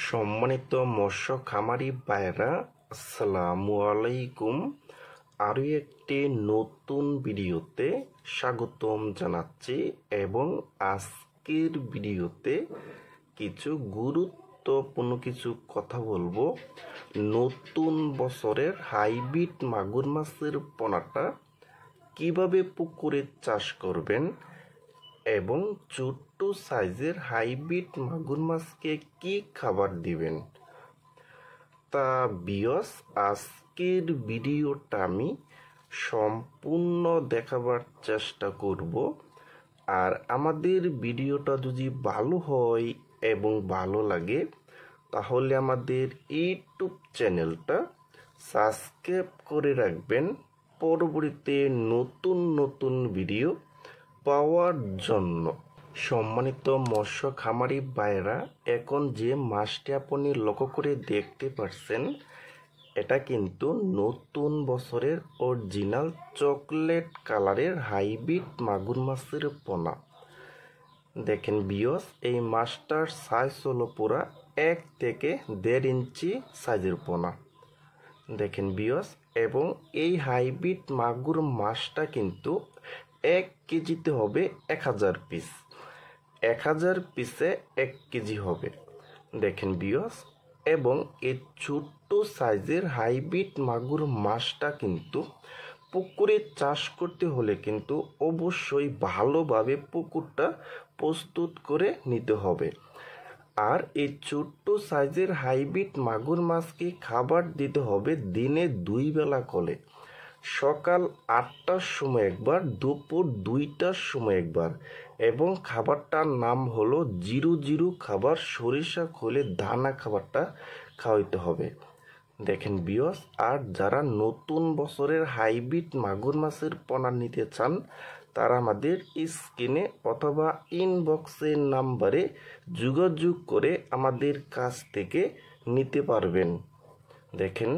সম্মানিত মৎস্য খামারি ভাইরা, আসসালামু আলাইকুম। আরও একটি নতুন ভিডিওতে স্বাগতম জানাচ্ছি এবং আজকের ভিডিওতে কিছু গুরুত্বপূর্ণ কিছু কথা বলবো। নতুন বছরের হাইব্রিড মাগুর মাছের পোনাটা কিভাবে পুকুরে চাষ করবেন এবং ছোট্ট সাইজের হাইব্রিড মাগুর মাছকে কি খাবার দিবেন, তা বিয়স আজকের ভিডিওটা আমি সম্পূর্ণ দেখাবার চেষ্টা করব। আর আমাদের ভিডিওটা যদি ভালো হয় এবং ভালো লাগে তাহলে আমাদের ইউটিউব চ্যানেলটা সাবস্ক্রাইব করে রাখবেন পরবর্তীতে নতুন নতুন ভিডিও পাওয়ার জন্য। সম্মানিত মৎস্য খামারি ভাইরা, এখন যে মাছটি আপনি লক্ষ্য করে দেখতে পাচ্ছেন, এটা কিন্তু নতুন বছরের অরিজিনাল চকলেট কালারের হাইব্রিড মাগুর মাছের পোনা। দেখেন বিয়স, এই মাছটার সাইজ হলো পুরা 1 থেকে 1.5 ইঞ্চি সাইজের পোনা। দেখেন বিয়স, এবং এই হাইব্রিড মাগুর মাছটা কিন্তু 1 কেজিতে হবে 1000 পিস। 1000 পিসে 1 কেজি হবে। দেখেন বিয়স, এবং এই ছোট্ট সাইজের হাইব্রিড মাগুর মাছটা কিন্তু পুকুরে চাষ করতে হলে কিন্তু অবশ্যই ভালোভাবে পুকুরটা প্রস্তুত করে নিতে হবে। আর এই ছোট্ট সাইজের হাইব্রিড মাগুর মাছকে খাবার দিতে হবে দিনে 2 বেলা করে, সকাল 8টার সময় একবার, দুপুর 2টার সময় একবার। এবং খাবারটার নাম হলো 00 খাবার, সরিষা খোলে দানা খাবারটা খাওয়াইতে হবে। দেখেন বিয়স, আর যারা নতুন বছরের হাইব্রিড মাগুর মাছের পোনা নিতে চান তারা আমাদের স্ক্রিনে অথবা ইনবক্সের নাম্বারে যোগাযোগ করে আমাদের কাছ থেকে নিতে পারবেন। দেখেন